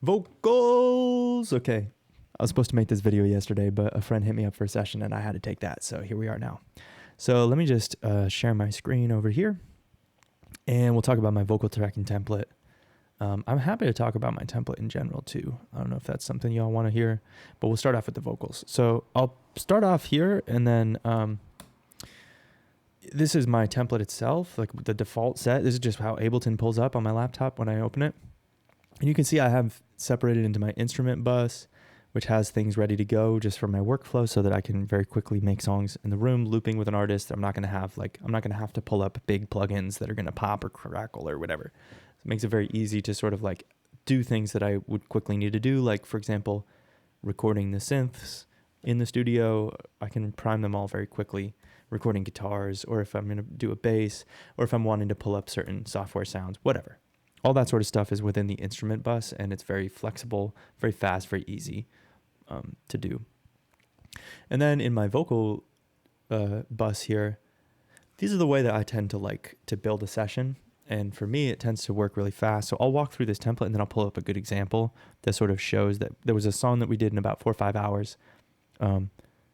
Vocals! Okay. I was supposed to make this video yesterday, but a friend hit me up for a session and I had to take that. So here we are now. So let me just share my screen over here and we'll talk about my vocal tracking template. I'm happy to talk about my template in general too. I don't know if that's something y'all want to hear, but we'll start off with the vocals. So I'll start off here and then this is my template itself, like the default set. This is just how Ableton pulls up on my laptop when I open it. And you can see I have separated into my instrument bus, which has things ready to go just for my workflow so that I can very quickly make songs in the room, looping with an artist. I'm not going to have to pull up big plugins that are going to pop or crackle or whatever. It makes it very easy to sort of like do things that I would quickly need to do. Like, for example, recording the synths in the studio. I can prime them all very quickly, recording guitars, or if I'm going to do a bass, or if I'm wanting to pull up certain software sounds, whatever. All that sort of stuff is within the instrument bus, and it's very flexible, very fast, very easy to do. And then in my vocal bus here, these are the way that I tend to like to build a session. And for me, it tends to work really fast. So I'll walk through this template and then I'll pull up a good example that sort of shows that there was a song that we did in about 4 or 5 hours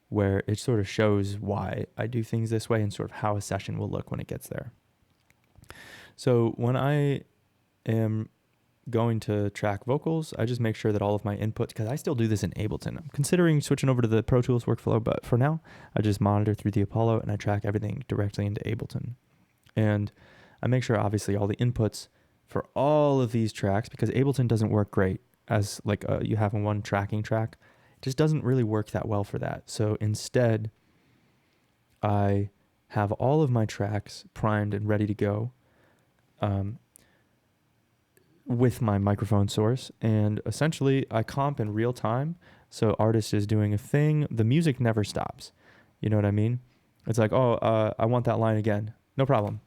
where it sort of shows why I do things this way and sort of how a session will look when it gets there. So when I am going to track vocals, I just make sure that all of my inputs, because I still do this in Ableton. I'm considering switching over to the Pro Tools workflow, but for now, I just monitor through the Apollo and I track everything directly into Ableton. And I make sure, obviously, all the inputs for all of these tracks, because Ableton doesn't work great as like you have one tracking track. It just doesn't really work that well for that. So instead, I have all of my tracks primed and ready to go with my microphone source, and essentially I comp in real time. So artist is doing a thing, the music never stops. You know what I mean? It's like, I want that line again. No problem.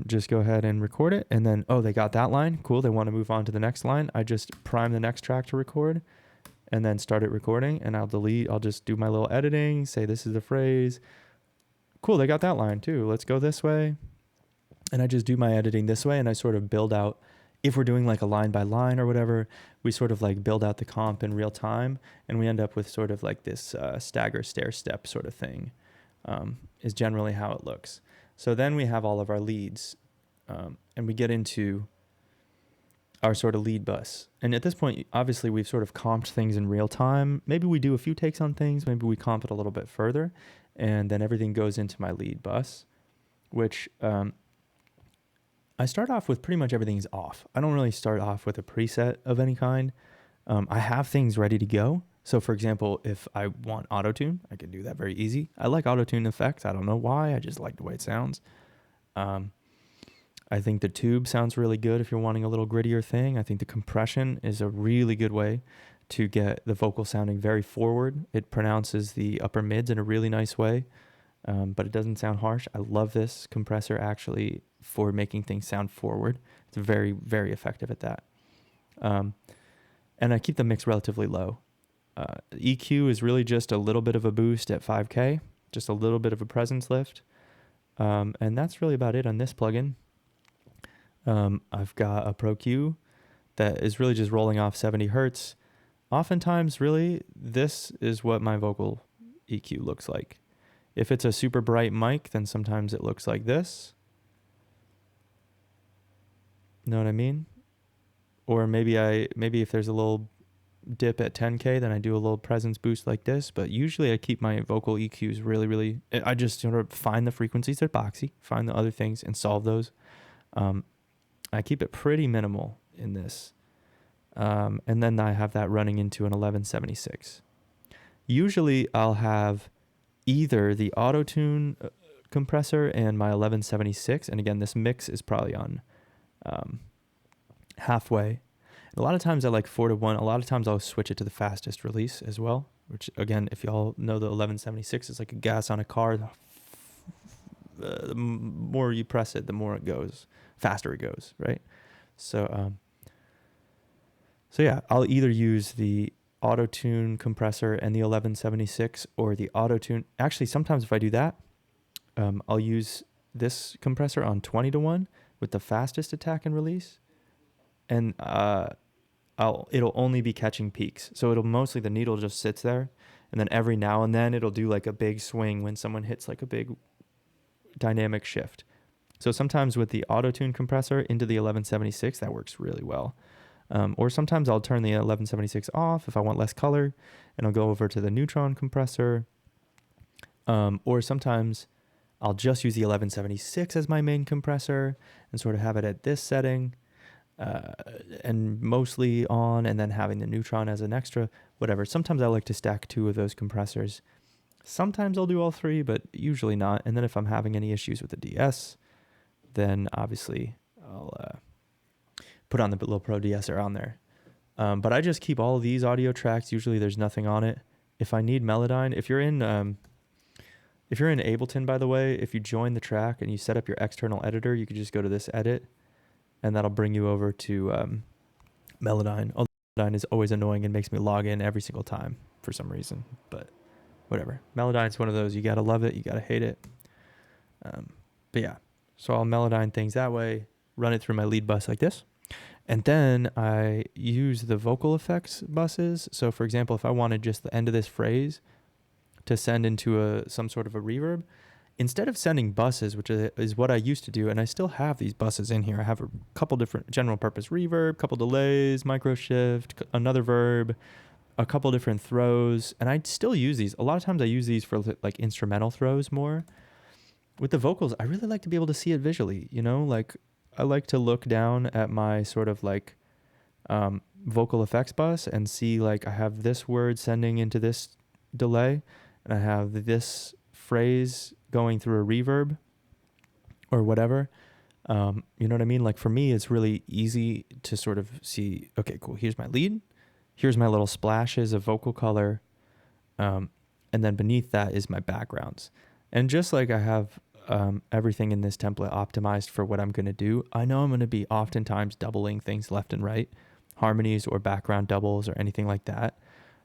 Just go ahead and record it. And then, they got that line. Cool. They want to move on to the next line. I just prime the next track to record and then start it recording, and I'll just do my little editing, say this is the phrase. Cool. They got that line too. Let's go this way. And I just do my editing this way, and I sort of build out, if we're doing like a line by line or whatever, we sort of like build out the comp in real time, and we end up with sort of like this stagger stair step sort of thing is generally how it looks. So then we have all of our leads, and we get into our sort of lead bus. And at this point, obviously, we've sort of comped things in real time. Maybe we do a few takes on things. Maybe we comp it a little bit further, and then everything goes into my lead bus, which I start off with pretty much everything's off. I don't really start off with a preset of any kind. I have things ready to go. So for example, if I want auto-tune, I can do that very easy. I like auto-tune effects. I don't know why. I just like the way it sounds. I think the tube sounds really good if you're wanting a little grittier thing. I think the compression is a really good way to get the vocal sounding very forward. It pronounces the upper mids in a really nice way, but it doesn't sound harsh. I love this compressor actually for making things sound forward. It's very, very effective at that. And I keep the mix relatively low. EQ is really just a little bit of a boost at 5K, just a little bit of a presence lift. And that's really about it on this plugin. I've got a Pro Q that is really just rolling off 70 Hertz. Oftentimes, really, this is what my vocal EQ looks like. If it's a super bright mic, then sometimes it looks like this. Know what I mean? Or maybe if there's a little dip at 10K, then I do a little presence boost like this. But usually I keep my vocal EQs really, really, I just sort of find the frequencies that are boxy, find the other things and solve those. I keep it pretty minimal in this. And then I have that running into an 1176. Usually I'll have either the auto-tune compressor and my 1176. And again, this mix is probably on halfway. A lot of times I like 4-1. A lot of times I'll switch it to the fastest release as well, which again, if y'all know the 1176 is like a gas on a car. The more you press it, the more it goes, faster it goes, right? So yeah, I'll either use the auto-tune compressor and the 1176 or the auto-tune. Actually, sometimes if I do that, I'll use this compressor on 20-1 with the fastest attack and release. And it'll only be catching peaks. So it'll mostly, the needle just sits there, and then every now and then it'll do like a big swing when someone hits like a big dynamic shift. So sometimes with the auto tune compressor into the 1176, that works really well. Or sometimes I'll turn the 1176 off if I want less color, and I'll go over to the neutron compressor. Or sometimes I'll just use the 1176 as my main compressor and sort of have it at this setting, and mostly on, and then having the neutron as an extra, whatever. Sometimes I like to stack 2 of those compressors. Sometimes I'll do all 3, but usually not. And then if I'm having any issues with the DS, then obviously I'll put on the little Pro DSer on there. But I just keep all of these audio tracks. Usually there's nothing on it. If I need Melodyne, if you're in Ableton, by the way, if you join the track and you set up your external editor, you could just go to this edit, and that'll bring you over to Melodyne. Although Melodyne is always annoying and makes me log in every single time for some reason, but whatever. Melodyne's one of those, you gotta love it, you gotta hate it. But yeah, so I'll Melodyne things that way, run it through my lead bus like this, and then I use the vocal effects buses. So for example, if I wanted just the end of this phrase to send into some sort of a reverb, instead of sending buses, which is what I used to do, and I still have these buses in here. I have a couple different general purpose reverb, couple delays, micro shift, another verb, a couple different throws, and I still use these. A lot of times I use these for like instrumental throws more. With the vocals, I really like to be able to see it visually, like I like to look down at my sort of like vocal effects bus and see like I have this word sending into this delay, and I have this phrase going through a reverb or whatever. You know what I mean? Like for me, it's really easy to sort of see, okay, cool. Here's my lead. Here's my little splashes of vocal color. And then beneath that is my backgrounds. And just like I have everything in this template optimized for what I'm going to do, I know I'm going to be oftentimes doubling things left and right, harmonies or background doubles or anything like that.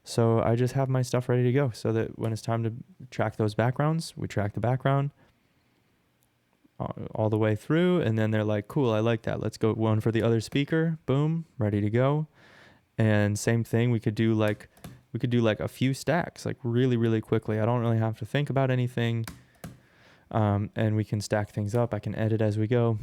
So I just have my stuff ready to go so that when it's time to track those backgrounds, we track the background all the way through. And then they're like, cool, I like that. Let's go one for the other speaker. Boom, ready to go. And same thing, we could do like a few stacks, like really, really quickly. I don't really have to think about anything. And we can stack things up. I can edit as we go.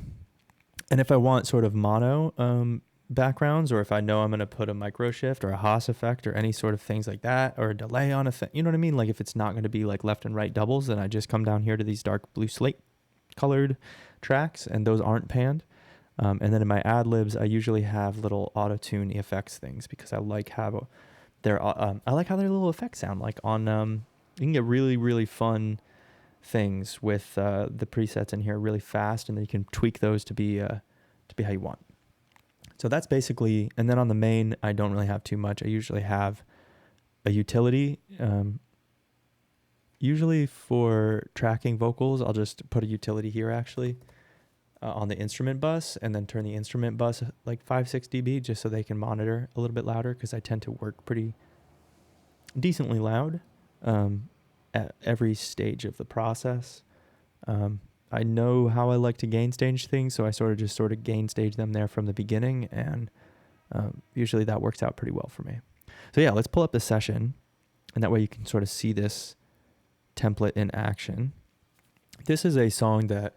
And if I want sort of mono backgrounds, or if I know I'm going to put a micro shift or a Haas effect or any sort of things like that, or a delay on a thing, you know what I mean? Like if it's not going to be like left and right doubles, then I just come down here to these dark blue slate colored tracks, and those aren't panned. And then in my ad libs, I usually have little auto tune effects things, because I like how their little effects sound like on. You can get really, really fun things with the presets in here really fast, and then you can tweak those to be how you want. So that's basically, and then on the main, I don't really have too much. I usually have a utility. Usually for tracking vocals, I'll just put a utility here actually on the instrument bus, and then turn the instrument bus like 5-6 dB just so they can monitor a little bit louder, because I tend to work pretty decently loud at every stage of the process. I know how I like to gain stage things, so I sort of gain stage them there from the beginning, and usually that works out pretty well for me. So yeah, let's pull up the session, and that way you can sort of see this template in action. This is a song that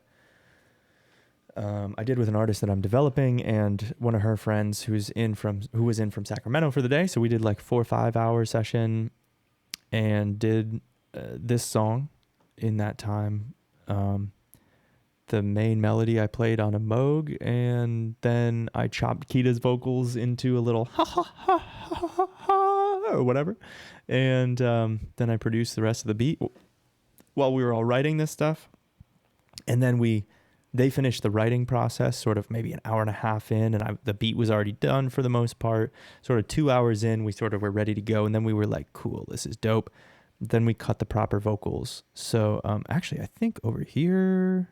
I did with an artist that I'm developing, and one of her friends who was in from Sacramento for the day. So we did like 4 or 5 hour session and did this song in that time. The main melody I played on a Moog, and then I chopped Kita's vocals into a little ha ha ha ha ha ha or whatever, and then I produced the rest of the beat while we were all writing this stuff. And then they finished the writing process sort of maybe an hour and a half in, and the beat was already done for the most part. Sort of 2 hours in, we sort of were ready to go, and then we were like, cool, this is dope. Then we cut the proper vocals. So actually, I think over here,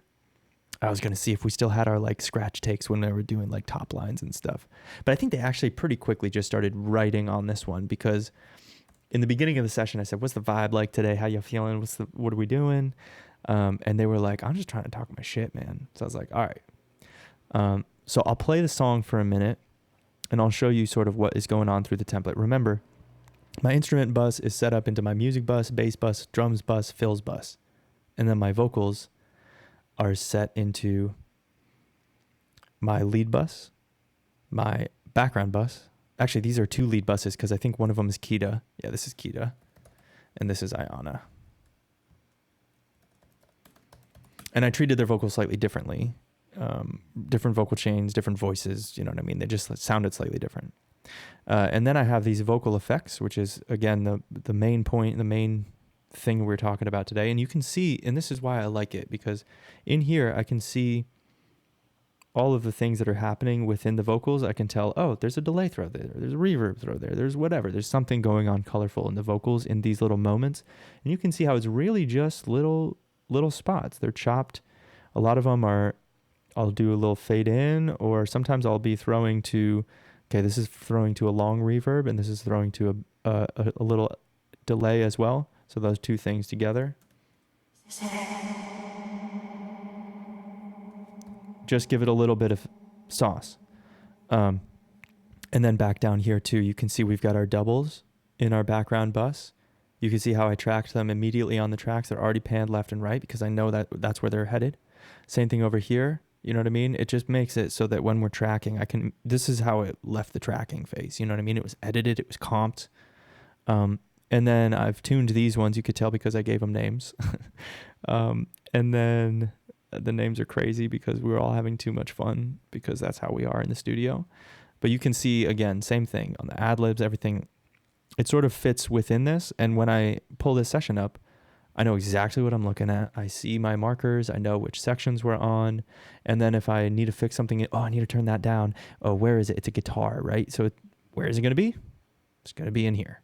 I was going to see if we still had our like scratch takes when they were doing like top lines and stuff. But I think they actually pretty quickly just started writing on this one, because in the beginning of the session, I said, what's the vibe like today? How you feeling? What are we doing? And they were like, I'm just trying to talk my shit, man. So I was like, all right. So I'll play the song for a minute, and I'll show you sort of what is going on through the template. Remember, my instrument bus is set up into my music bus, bass bus, drums bus, fills bus. And then my vocals are set into my lead bus, my background bus. Actually, these are 2 lead buses because I think one of them is Kita. Yeah, this is Kita. And this is Ayana. And I treated their vocals slightly differently. Different vocal chains, different voices, you know what I mean? They just sounded slightly different. And then I have these vocal effects, which is, again, the main point, the main thing we're talking about today. And you can see, and this is why I like it, because in here I can see all of the things that are happening within the vocals. I can tell, oh, there's a delay throw there, there's a reverb throw there, there's whatever. There's something going on colorful in the vocals in these little moments. And you can see how it's really just little spots. They're chopped. A lot of them are, I'll do a little fade in, or sometimes I'll be throwing to, okay, this is throwing to a long reverb, and this is throwing to a little delay as well. So those 2 things together. Just give it a little bit of sauce. And then back down here too, you can see we've got our doubles in our background bus. You can see how I tracked them immediately on the tracks. They're already panned left and right because I know that that's where they're headed. Same thing over here. You know what I mean? It just makes it so that when we're tracking, this is how it left the tracking phase. You know what I mean? It was edited, it was comped. And then I've tuned these ones, you could tell because I gave them names. And then the names are crazy because we're all having too much fun because that's how we are in the studio. But you can see, again, same thing on the ad-libs, everything. It sort of fits within this. And when I pull this session up, I know exactly what I'm looking at. I see my markers. I know which sections we're on. And then if I need to fix something, I need to turn that down. Oh, where is it? It's a guitar, right? So where is it going to be? It's going to be in here.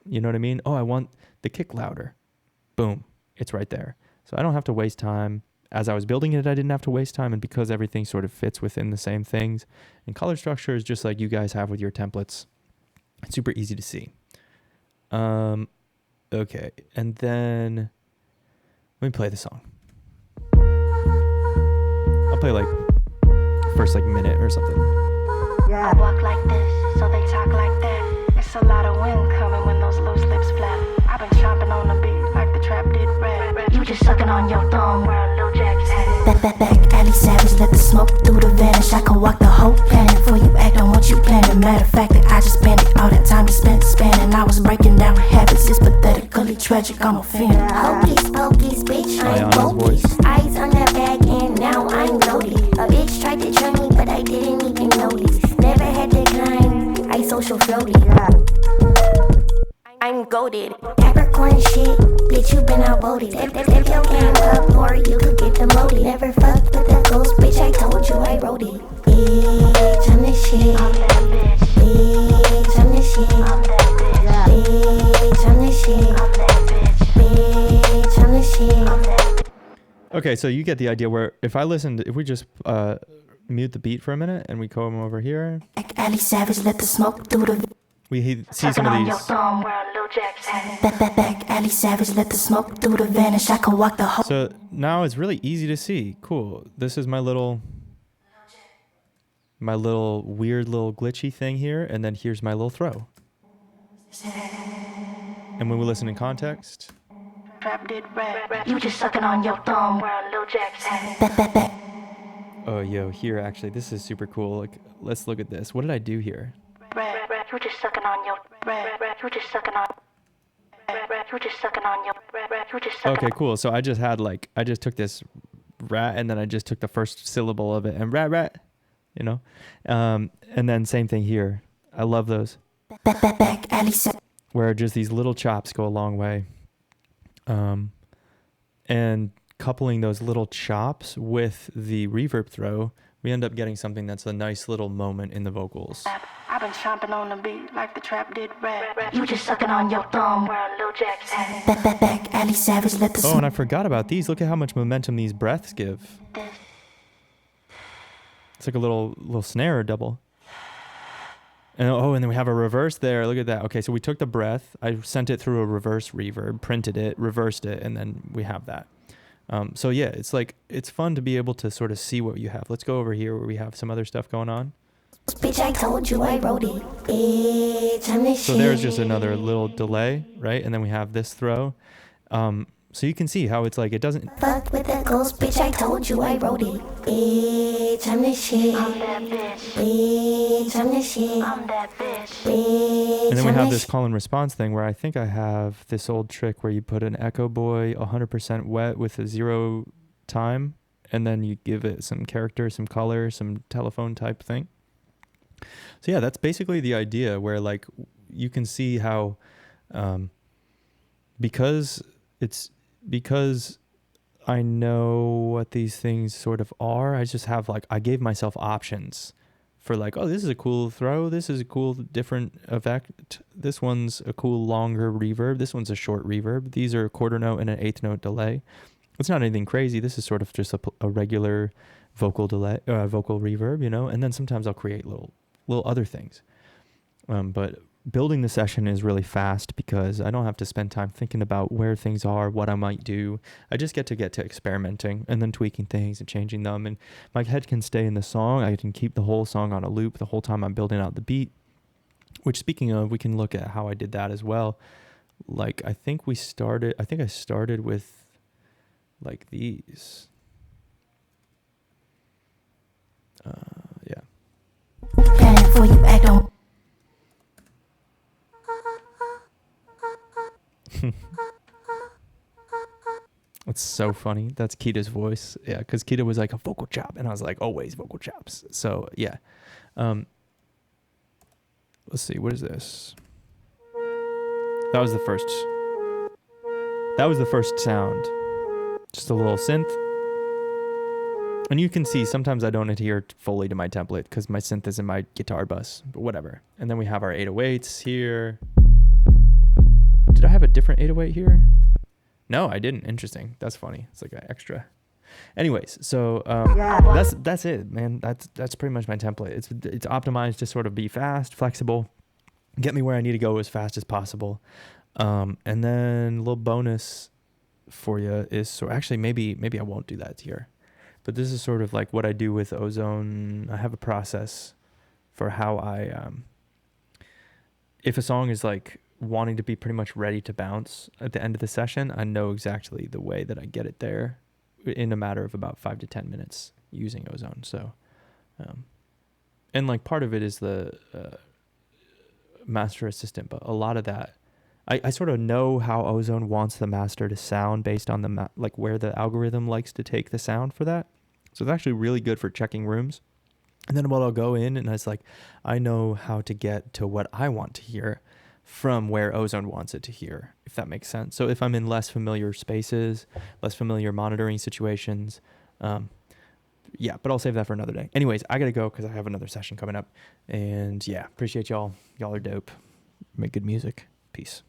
You know what I mean? Oh, I want the kick louder. Boom. It's right there. So I don't have to waste time. As I was building it, I didn't have to waste time. And because everything sort of fits within the same things, and color structure is just like you guys have with your templates. It's super easy to see. Okay. And then let me play the song. I'll play like first minute or something. I walk like this, so they talk like that. It's a lot of wind coming when those loose lips flap. I've been chomping on the beat like the trap did rap. You just sucking on your thumb where Lil Jack's headed. Back, alley savage, let the smoke through the vanish. I can walk the whole planet before you act on what you planning. Matter of fact, that I just spent it all that time you spent spanning. I was breaking down habits, it's pathetically tragic, I'm offended. Hocus pocus, bitch, I'm focused. Eyes on that bag and now I'm loaded. A bitch tried to join me, but I didn't even notice. Never had to climb, I social floated. I'm goated. Capricorn shit, bitch, you been outvoted. If you came up or you could get demoted. Never fucked with a ghost, bitch, I told you I wrote it. Bitch, I'm the shit. I'm that bitch. Bitch, I'm the shit. I'm that bitch. Bitch, I'm the shit. I'm that bitch. Bitch, I'm the shit. I'm that bitch. Okay, so you get the idea where if we just mute the beat for a minute and we come over here. Alley savage, let the smoke through the We see some of these. Back, alley savage, let the smoke through the vanish. I can walk the whole. So now it's really easy to see. Cool. This is my little weird little glitchy thing here, and then here's my little throw. And when we listen in context. You just sucking on your thumb where Lil Jack's headed. Oh, yo, here actually, this is super cool. Like, let's look at this. What did I do here? You just sucking on your. You just sucking on. You just sucking on your. You just sucking. Okay, cool. So I just took this rat and then I just took the first syllable of it and rat, you know? And then same thing here. I love those. Where just these little chops go a long way. And coupling those little chops with the reverb throw, we end up getting something that's a nice little moment in the vocals. I've been chomping on the beat like the trap did rap. You just sucking on your thumb where Lil Jack's headed. Back, alley savage, let the. Oh, and I forgot about these. Look at how much momentum these breaths give. It's like a little snare double. And then we have a reverse there. Look at that. Okay, so we took the breath. I sent it through a reverse reverb, printed it, reversed it, and then we have that. So yeah, it's fun to be able to sort of see what you have. Let's go over here where we have some other stuff going on. Bitch, I told you I wrote it. Bitch, I'm the shit. So there's just another little delay, right? And then we have this throw. So you can see how it's like it doesn't. Fuck with the ghost, bitch, I told you I wrote it. Bitch, I'm the shit. I'm that bitch. Bitch, I'm the shit. I'm that bitch. Bitch, And then we I'm have the this call and response thing where I think I have this old trick where you put an Echo Boy 100% wet with a 0 time, and then you give it some character, some color, some telephone type thing. So yeah, that's basically the idea where like you can see how because I know what these things sort of are, I just have like, I gave myself options for like, oh, this is a cool throw. This is a cool different effect. This one's a cool longer reverb. This one's a short reverb. These are a quarter note and an eighth note delay. It's not anything crazy. This is sort of just a regular vocal delay, vocal reverb, you know, and then sometimes I'll create little other things. But building the session is really fast because I don't have to spend time thinking about where things are, what I might do. I just get to experimenting and then tweaking things and changing them. And my head can stay in the song. I can keep the whole song on a loop the whole time I'm building out the beat, which speaking of, we can look at how I did that as well. Like, I think I started with like these. Yeah. before you act on. It's so funny. That's Kita's voice. Yeah, because Kita was like a vocal chop, and I was like, always vocal chops. So yeah. Let's see. What is this? That was the first sound. Just a little synth. And you can see sometimes I don't adhere fully to my template because my synth is in my guitar bus, but whatever. And then we have our 808s here. Did I have a different 808 here? No, I didn't. Interesting. That's funny. It's like an extra. Anyways, so that's it, man. That's pretty much my template. It's optimized to sort of be fast, flexible, get me where I need to go as fast as possible. And then a little bonus for you is, so actually maybe I won't do that here. But this is sort of like what I do with Ozone. I have a process for how I, if a song is like wanting to be pretty much ready to bounce at the end of the session, I know exactly the way that I get it there in a matter of about 5 to 10 minutes using Ozone. So, and like part of it is the master assistant, but a lot of that, I sort of know how Ozone wants the master to sound based on the like where the algorithm likes to take the sound for that. So it's actually really good for checking rooms. And then what I'll go in and it's like, I know how to get to what I want to hear from where Ozone wants it to hear, if that makes sense. So if I'm in less familiar spaces, less familiar monitoring situations, yeah, but I'll save that for another day. Anyways, I got to go because I have another session coming up. And yeah, appreciate y'all. Y'all are dope. Make good music. Peace.